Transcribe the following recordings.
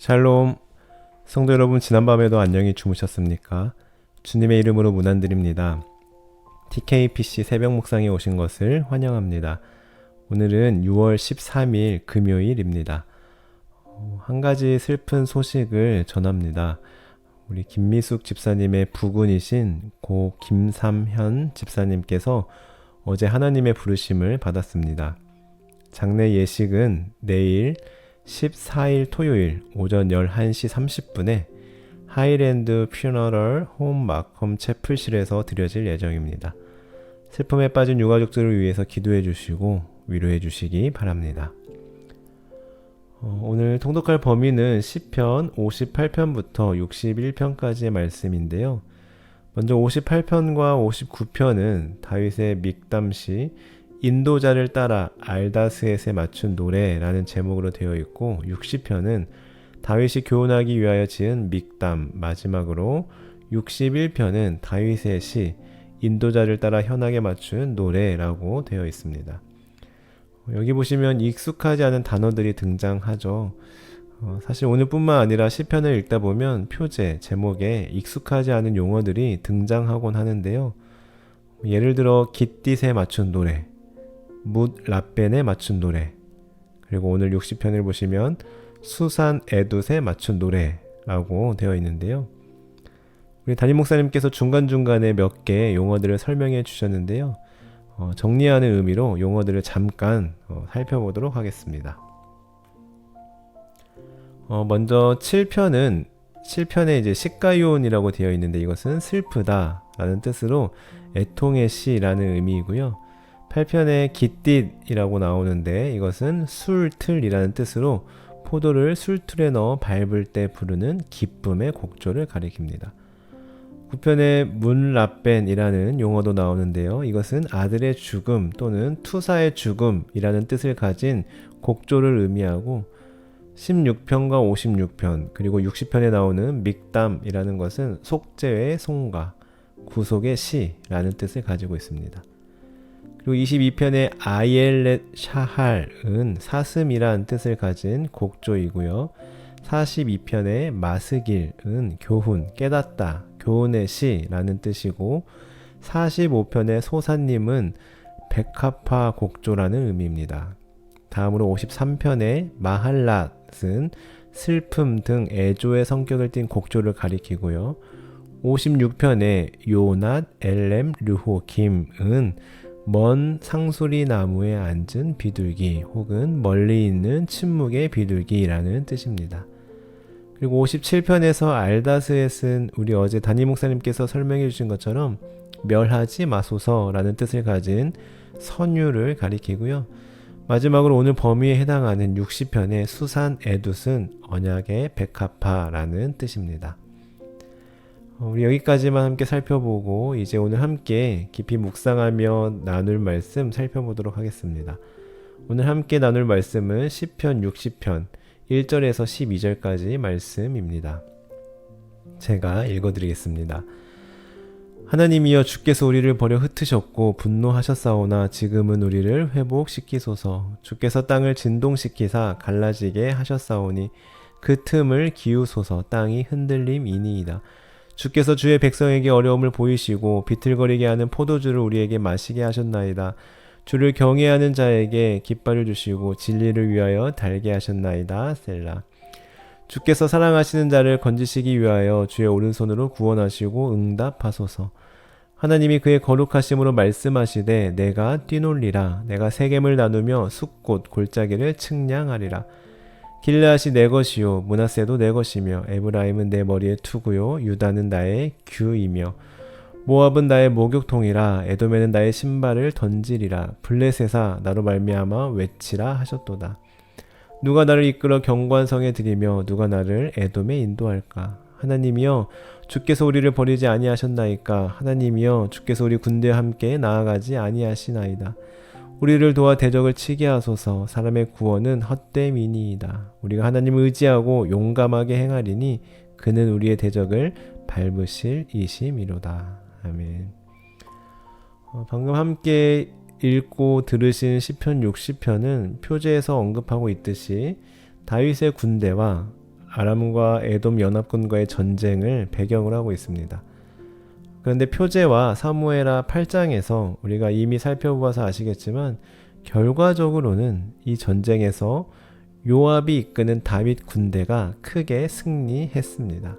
샬롬. 성도 여러분, 지난밤에도 안녕히 주무셨습니까? 주님의 이름으로 문안드립니다. TKPC 새벽 묵상에 오신 것을 환영합니다. 오늘은 6월 13일 금요일입니다. 한 가지 슬픈 소식을 전합니다. 우리 김미숙 집사님의 부군이신 고 김삼현 집사님께서 어제 하나님의 부르심을 받았습니다. 장례 예식은 내일 14일 토요일 오전 11시 30분에 하이랜드 퓨너럴 홈 마컴 채플실에서 드려질 예정입니다. 슬픔에 빠진 유가족들을 위해서 기도해 주시고 위로해 주시기 바랍니다. 오늘 통독할 범위는 시편 58편부터 61편까지의 말씀인데요. 먼저 58편과 59편은 다윗의 믹담시 인도자를 따라 알다스엣에 맞춘 노래라는 제목으로 되어 있고, 60편은 다윗이 교훈하기 위하여 지은 믹담, 마지막으로 61편은 다윗의 시 인도자를 따라 현악에 맞춘 노래라고 되어 있습니다. 여기 보시면 익숙하지 않은 단어들이 등장하죠. 사실 오늘뿐만 아니라 시편을 읽다 보면 표제, 제목에 익숙하지 않은 용어들이 등장하곤 하는데요. 예를 들어 깃딧에 맞춘 노래, 뭇 라벤에 맞춘 노래, 그리고 오늘 60편을 보시면 수산 에둣에 맞춘 노래라고 되어 있는데요. 우리 담임 목사님께서 중간중간에 몇 개의 용어들을 설명해 주셨는데요. 정리하는 의미로 용어들을 잠깐 살펴보도록 하겠습니다. 먼저 7편에 이제 시가요온이라고 되어 있는데, 이것은 슬프다 라는 뜻으로 애통의 시라는 의미이고요. 8편에 깃딧이라고 나오는데, 이것은 술틀이라는 뜻으로 포도를 술틀에 넣어 밟을 때 부르는 기쁨의 곡조를 가리킵니다. 9편에 문라벤이라는 용어도 나오는데요. 이것은 아들의 죽음 또는 투사의 죽음이라는 뜻을 가진 곡조를 의미하고, 16편과 56편 그리고 60편에 나오는 믹담이라는 것은 속죄의 송가, 구속의 시라는 뜻을 가지고 있습니다. 그리고 22편의 아이엘렛 샤할은 사슴이라는 뜻을 가진 곡조이고요. 42편의 마스길은 교훈, 깨닫다, 교훈의 시라는 뜻이고, 45편의 소사님은 백합화 곡조라는 의미입니다. 다음으로 53편의 마할랏은 슬픔 등 애조의 성격을 띤 곡조를 가리키고요. 56편의 요낫 엘렘 르호김은 먼 상수리 나무에 앉은 비둘기 혹은 멀리 있는 침묵의 비둘기라는 뜻입니다. 그리고 57편에서 알다스엣은 우리 어제 담임 목사님께서 설명해 주신 것처럼 멸하지 마소서라는 뜻을 가진 선유를 가리키고요. 마지막으로 오늘 범위에 해당하는 60편의 수산 에둣은 언약의 백합화라는 뜻입니다. 우리 여기까지만 함께 살펴보고 이제 오늘 함께 깊이 묵상하며 나눌 말씀 살펴보도록 하겠습니다. 오늘 함께 나눌 말씀은 시편 60편 1절에서 12절까지 말씀입니다. 제가 읽어드리겠습니다. 하나님이여, 주께서 우리를 버려 흩으셨고 분노하셨사오나 지금은 우리를 회복시키소서. 주께서 땅을 진동시키사 갈라지게 하셨사오니 그 틈을 기우소서. 땅이 흔들림이니이다. 주께서 주의 백성에게 어려움을 보이시고 비틀거리게 하는 포도주를 우리에게 마시게 하셨나이다. 주를 경외하는 자에게 깃발을 주시고 진리를 위하여 달게 하셨나이다. 셀라. 주께서 사랑하시는 자를 건지시기 위하여 주의 오른손으로 구원하시고 응답하소서. 하나님이 그의 거룩하심으로 말씀하시되 내가 뛰놀리라. 내가 세겜을 나누며 숫곳 골짜기를 측량하리라. 길르앗이 내 것이요 므낫세도 내 것이며 에브라임은 내 머리의 투구요 유다는 나의 규이며 모압은 나의 목욕통이라. 에돔에는 나의 신발을 던지리라. 블레셋아 나로 말미암아 외치라 하셨도다. 누가 나를 이끌어 경관성에 들이며 누가 나를 에돔에 인도할까? 하나님이여, 주께서 우리를 버리지 아니하셨나이까? 하나님이여, 주께서 우리 군대와 함께 나아가지 아니하시나이다. 우리를 도와 대적을 치게 하소서. 사람의 구원은 헛됨이니이다. 우리가 하나님을 의지하고 용감하게 행하리니 그는 우리의 대적을 밟으실 이심이로다. 아멘. 방금 함께 읽고 들으신 시편 60편은 표제에서 언급하고 있듯이 다윗의 군대와 아람과 에돔 연합군과의 전쟁을 배경으로 하고 있습니다. 그런데 표제와 사무엘하 8장에서 우리가 이미 살펴보아서 아시겠지만 결과적으로는 이 전쟁에서 요압이 이끄는 다윗 군대가 크게 승리했습니다.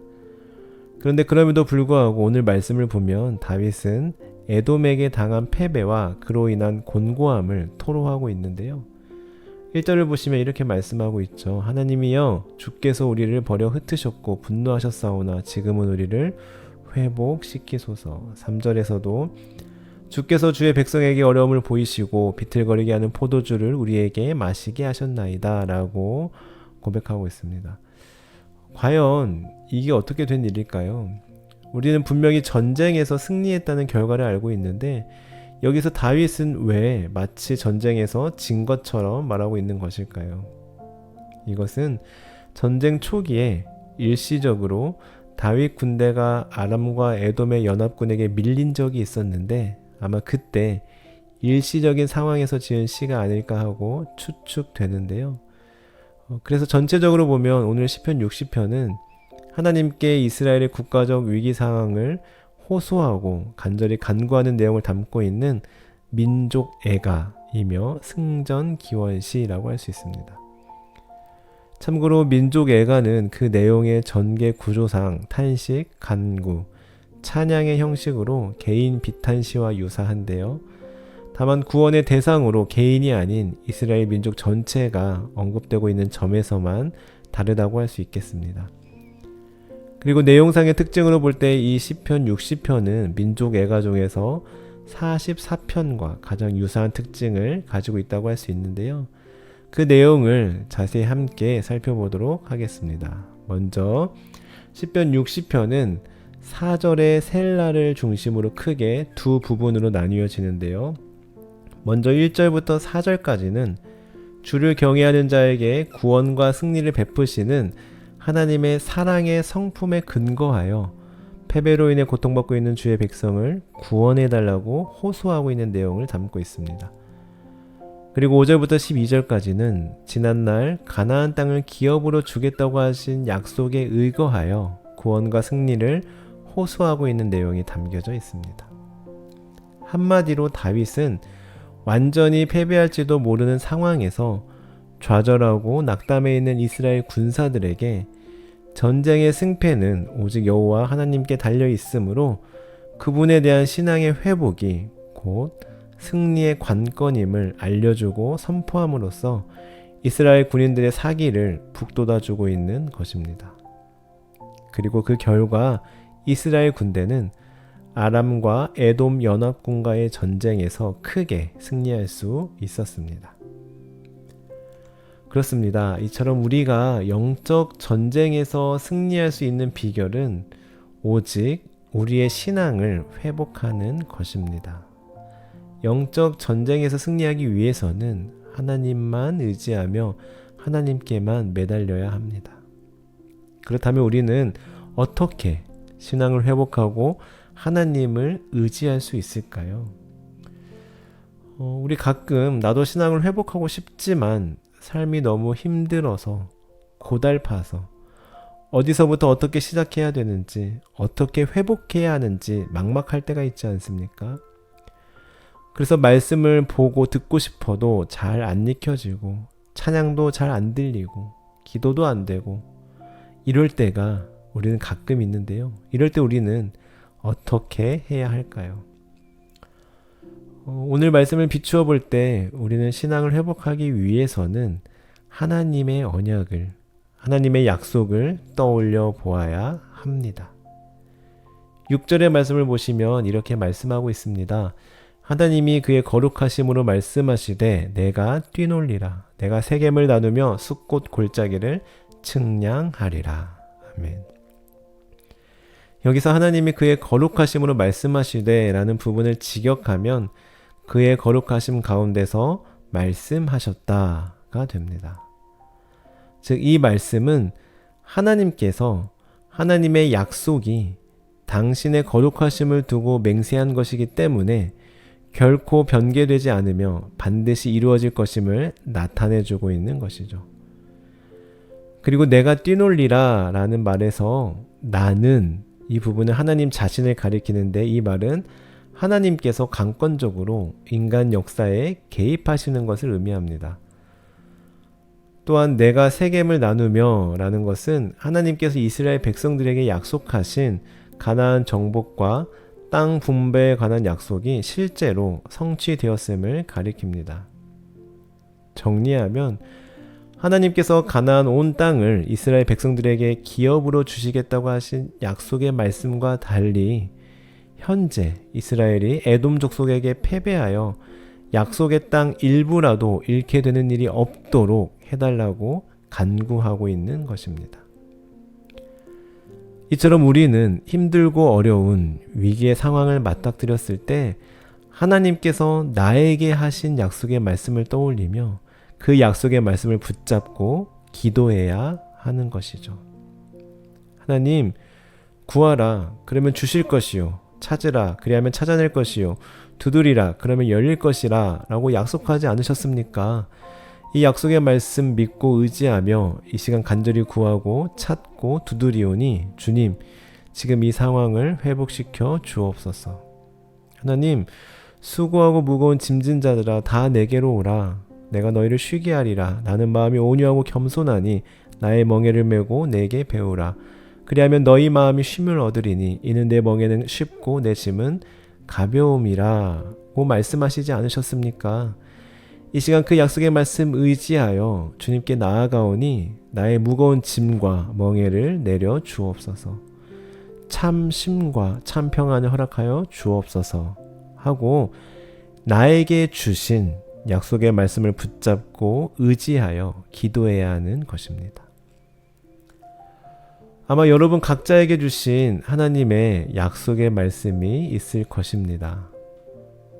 그런데 그럼에도 불구하고 오늘 말씀을 보면 다윗은 에돔에게 당한 패배와 그로 인한 곤고함을 토로하고 있는데요. 1절을 보시면 이렇게 말씀하고 있죠. 하나님이여 주께서 우리를 버려 흩으셨고 분노하셨사오나 지금은 우리를 회복시키소서. 3절에서도 주께서 주의 백성에게 어려움을 보이시고 비틀거리게 하는 포도주를 우리에게 마시게 하셨나이다 라고 고백하고 있습니다. 과연 이게 어떻게 된 일일까요? 우리는 분명히 전쟁에서 승리했다는 결과를 알고 있는데 여기서 다윗은 왜 마치 전쟁에서 진 것처럼 말하고 있는 것일까요? 이것은 전쟁 초기에 일시적으로 다윗 군대가 아람과 에돔의 연합군에게 밀린 적이 있었는데 아마 그때 일시적인 상황에서 지은 시가 아닐까 하고 추측되는데요. 그래서 전체적으로 보면 오늘 시편 60편은 하나님께 이스라엘의 국가적 위기 상황을 호소하고 간절히 간구하는 내용을 담고 있는 민족 애가이며 승전 기원시라고 할 수 있습니다. 참고로 민족 애가는 그 내용의 전개 구조상 탄식, 간구, 찬양의 형식으로 개인 비탄시와 유사한데요. 다만 구원의 대상으로 개인이 아닌 이스라엘 민족 전체가 언급되고 있는 점에서만 다르다고 할 수 있겠습니다. 그리고 내용상의 특징으로 볼 때 이 시편 60편은 민족 애가 중에서 44편과 가장 유사한 특징을 가지고 있다고 할 수 있는데요. 그 내용을 자세히 함께 살펴보도록 하겠습니다. 먼저 시편 60편은 4절의 셀라를 중심으로 크게 두 부분으로 나뉘어지는데요. 먼저 1절부터 4절까지는 주를 경외하는 자에게 구원과 승리를 베푸시는 하나님의 사랑의 성품에 근거하여 패배로 인해 고통받고 있는 주의 백성을 구원해달라고 호소하고 있는 내용을 담고 있습니다. 그리고 5절부터 12절까지는 지난날 가나안 땅을 기업으로 주겠다고 하신 약속에 의거하여 구원과 승리를 호소하고 있는 내용이 담겨져 있습니다. 한마디로 다윗은 완전히 패배할지도 모르는 상황에서 좌절하고 낙담해 있는 이스라엘 군사들에게 전쟁의 승패는 오직 여호와 하나님께 달려 있으므로 그분에 대한 신앙의 회복이 곧 승리의 관건임을 알려주고 선포함으로써 이스라엘 군인들의 사기를 북돋아주고 있는 것입니다. 그리고 그 결과 이스라엘 군대는 아람과 에돔 연합군과의 전쟁에서 크게 승리할 수 있었습니다. 그렇습니다. 이처럼 우리가 영적 전쟁에서 승리할 수 있는 비결은 오직 우리의 신앙을 회복하는 것입니다. 영적 전쟁에서 승리하기 위해서는 하나님만 의지하며 하나님께만 매달려야 합니다. 그렇다면 우리는 어떻게 신앙을 회복하고 하나님을 의지할 수 있을까요? 우리 가끔 나도 신앙을 회복하고 싶지만 삶이 너무 힘들어서 고달파서 어디서부터 어떻게 시작해야 되는지 어떻게 회복해야 하는지 막막할 때가 있지 않습니까? 그래서 말씀을 보고 듣고 싶어도 잘 안 익혀지고 찬양도 잘 안 들리고 기도도 안 되고 이럴 때가 우리는 가끔 있는데요. 이럴 때 우리는 어떻게 해야 할까요? 오늘 말씀을 비추어 볼 때 우리는 신앙을 회복하기 위해서는 하나님의 언약을, 하나님의 약속을 떠올려 보아야 합니다. 6절의 말씀을 보시면 이렇게 말씀하고 있습니다. 하나님이 그의 거룩하심으로 말씀하시되 내가 뛰놀리라. 내가 세겜을 나누며 숫꽃 골짜기를 측량하리라. 아멘. 여기서 하나님이 그의 거룩하심으로 말씀하시되 라는 부분을 직역하면 그의 거룩하심 가운데서 말씀하셨다가 됩니다. 즉, 이 말씀은 하나님께서 하나님의 약속이 당신의 거룩하심을 두고 맹세한 것이기 때문에 결코 변개되지 않으며 반드시 이루어질 것임을 나타내주고 있는 것이죠. 그리고 내가 뛰놀리라 라는 말에서 나는, 이 부분은 하나님 자신을 가리키는데, 이 말은 하나님께서 강권적으로 인간 역사에 개입하시는 것을 의미합니다. 또한 내가 세겜을 나누며 라는 것은 하나님께서 이스라엘 백성들에게 약속하신 가나안 정복과 땅 분배에 관한 약속이 실제로 성취되었음을 가리킵니다. 정리하면 하나님께서 가나안 온 땅을 이스라엘 백성들에게 기업으로 주시겠다고 하신 약속의 말씀과 달리 현재 이스라엘이 에돔 족속에게 패배하여 약속의 땅 일부라도 잃게 되는 일이 없도록 해달라고 간구하고 있는 것입니다. 이처럼 우리는 힘들고 어려운 위기의 상황을 맞닥뜨렸을 때 하나님께서 나에게 하신 약속의 말씀을 떠올리며 그 약속의 말씀을 붙잡고 기도해야 하는 것이죠. 하나님, 구하라, 그러면 주실 것이요. 찾으라, 그리하면 찾아낼 것이요. 두드리라, 그러면 열릴 것이라 라고 약속하지 않으셨습니까? 이 약속의 말씀 믿고 의지하며 이 시간 간절히 구하고 찾고 두드리오니 주님, 지금 이 상황을 회복시켜 주옵소서. 하나님, 수고하고 무거운 짐진 자들아 다 내게로 오라. 내가 너희를 쉬게 하리라. 나는 마음이 온유하고 겸손하니 나의 멍에를 메고 내게 배우라. 그리하면 너희 마음이 쉼을 얻으리니 이는 내 멍에는 쉽고 내 짐은 가벼움이라고 말씀하시지 않으셨습니까? 이 시간 그 약속의 말씀 의지하여 주님께 나아가오니 나의 무거운 짐과 멍에를 내려 주옵소서. 참 쉼과 참 평안을 허락하여 주옵소서 하고 나에게 주신 약속의 말씀을 붙잡고 의지하여 기도해야 하는 것입니다. 아마 여러분 각자에게 주신 하나님의 약속의 말씀이 있을 것입니다.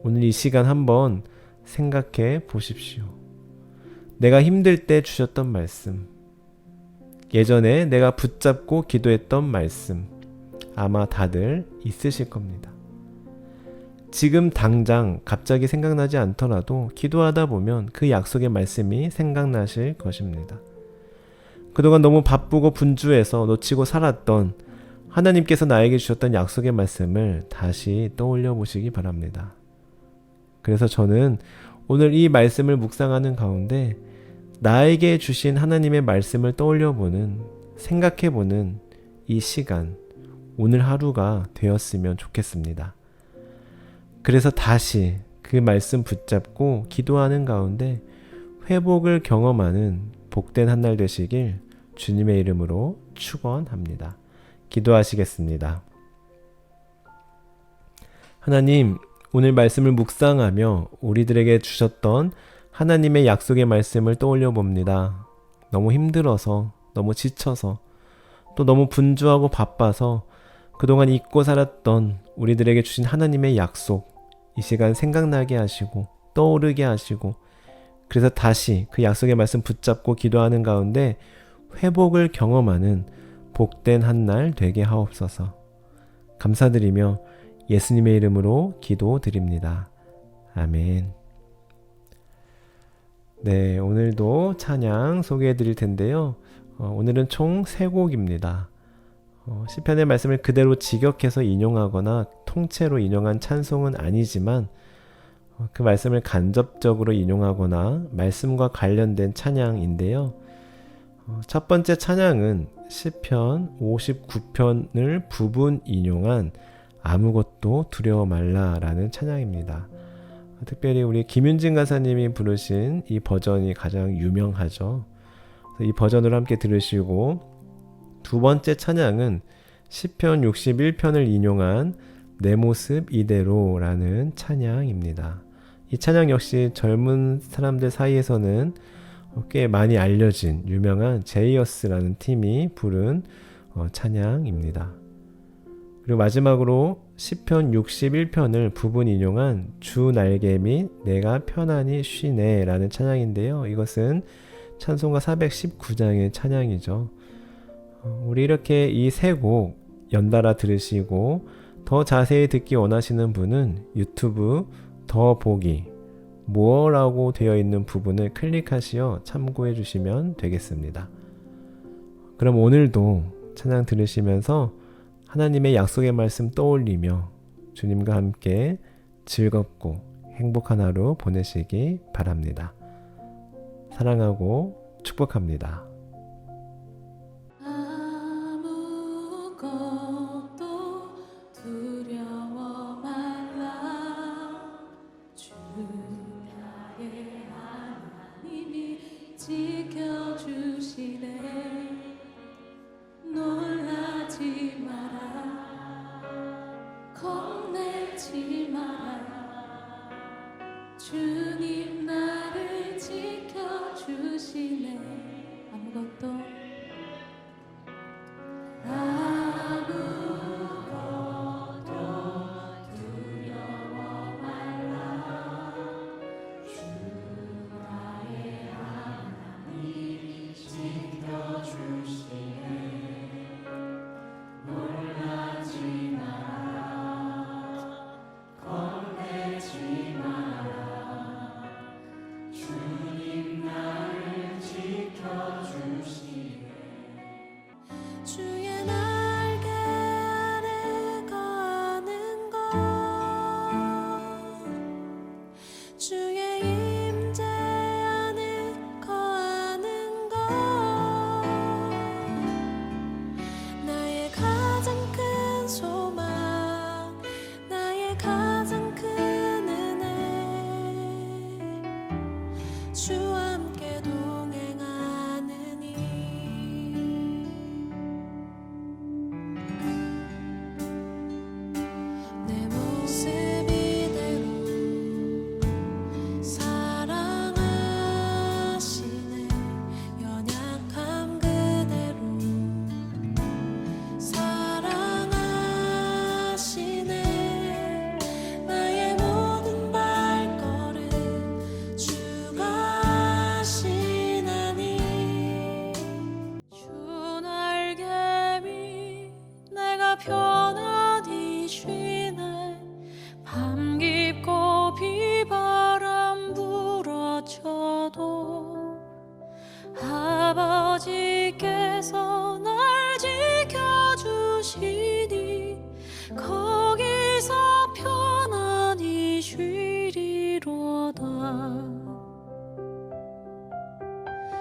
오늘 이 시간 한번 생각해 보십시오. 내가 힘들 때 주셨던 말씀, 예전에 내가 붙잡고 기도했던 말씀, 아마 다들 있으실 겁니다. 지금 당장 갑자기 생각나지 않더라도 기도하다 보면 그 약속의 말씀이 생각나실 것입니다. 그동안 너무 바쁘고 분주해서 놓치고 살았던 하나님께서 나에게 주셨던 약속의 말씀을 다시 떠올려 보시기 바랍니다. 그래서 저는 오늘 이 말씀을 묵상하는 가운데 나에게 주신 하나님의 말씀을 떠올려보는, 생각해보는 이 시간, 오늘 하루가 되었으면 좋겠습니다. 그래서 다시 그 말씀 붙잡고 기도하는 가운데 회복을 경험하는 복된 한 날 되시길 주님의 이름으로 축원합니다. 기도하시겠습니다. 하나님, 오늘 말씀을 묵상하며 우리들에게 주셨던 하나님의 약속의 말씀을 떠올려 봅니다. 너무 힘들어서, 너무 지쳐서, 또 너무 분주하고 바빠서 그동안 잊고 살았던 우리들에게 주신 하나님의 약속, 이 시간 생각나게 하시고 떠오르게 하시고, 그래서 다시 그 약속의 말씀 붙잡고 기도하는 가운데 회복을 경험하는 복된 한 날 되게 하옵소서. 감사드리며 예수님의 이름으로 기도드립니다. 아멘. 네, 오늘도 찬양 소개해 드릴 텐데요. 오늘은 총 3곡입니다. 시편의 말씀을 그대로 직역해서 인용하거나 통째로 인용한 찬송은 아니지만 그 말씀을 간접적으로 인용하거나 말씀과 관련된 찬양인데요. 첫 번째 찬양은 시편 59편을 부분 인용한 아무것도 두려워 말라라는 찬양입니다. 특별히 우리 김윤진 가사님이 부르신 이 버전이 가장 유명하죠. 이 버전으로 함께 들으시고, 두 번째 찬양은 시편 61편을 인용한 내 모습 이대로라는 찬양입니다. 이 찬양 역시 젊은 사람들 사이에서는 꽤 많이 알려진 유명한 제이어스라는 팀이 부른 찬양입니다. 그리고 마지막으로 시편 61편을 부분 인용한 주 날개 및 내가 편안히 쉬네 라는 찬양인데요. 이것은 찬송가 419장의 찬양이죠. 우리 이렇게 이 3곡 연달아 들으시고 더 자세히 듣기 원하시는 분은 유튜브 더 보기 뭐라고 되어 있는 부분을 클릭하시어 참고해 주시면 되겠습니다. 그럼 오늘도 찬양 들으시면서 하나님의 약속의 말씀 떠올리며 주님과 함께 즐겁고 행복한 하루 보내시기 바랍니다. 사랑하고 축복합니다. 아무것도 두려워 말라. 주 나의 하나님이 지켜주시네. 놀라지 마라. 겁내지 마라. 주님 나를 지켜주시네. 아무것도 두려워 말라. 주 나의 하나님이 지켜주시네. 놀라지 마라. 겁내지 마라. 주님 나를 지켜주시네. 주의 날개 아래 거하는 것, 주의 임재 안에 거하는 것, 나의 가장 큰 소망, 나의 가장 큰 은혜, 주와 함께 동행하느니. 내 모습 이대로 사랑하시네. 연약함 그대로 사랑하시네. 나의 모든 발걸음 주가 하시나니. 주 날개미 내가 편안히 쉬네. 밤 깊고 비바람 불어쳐도 아버지께서 날 지켜주시니 거기서 편안히 쉬리로다.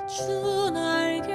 주 날개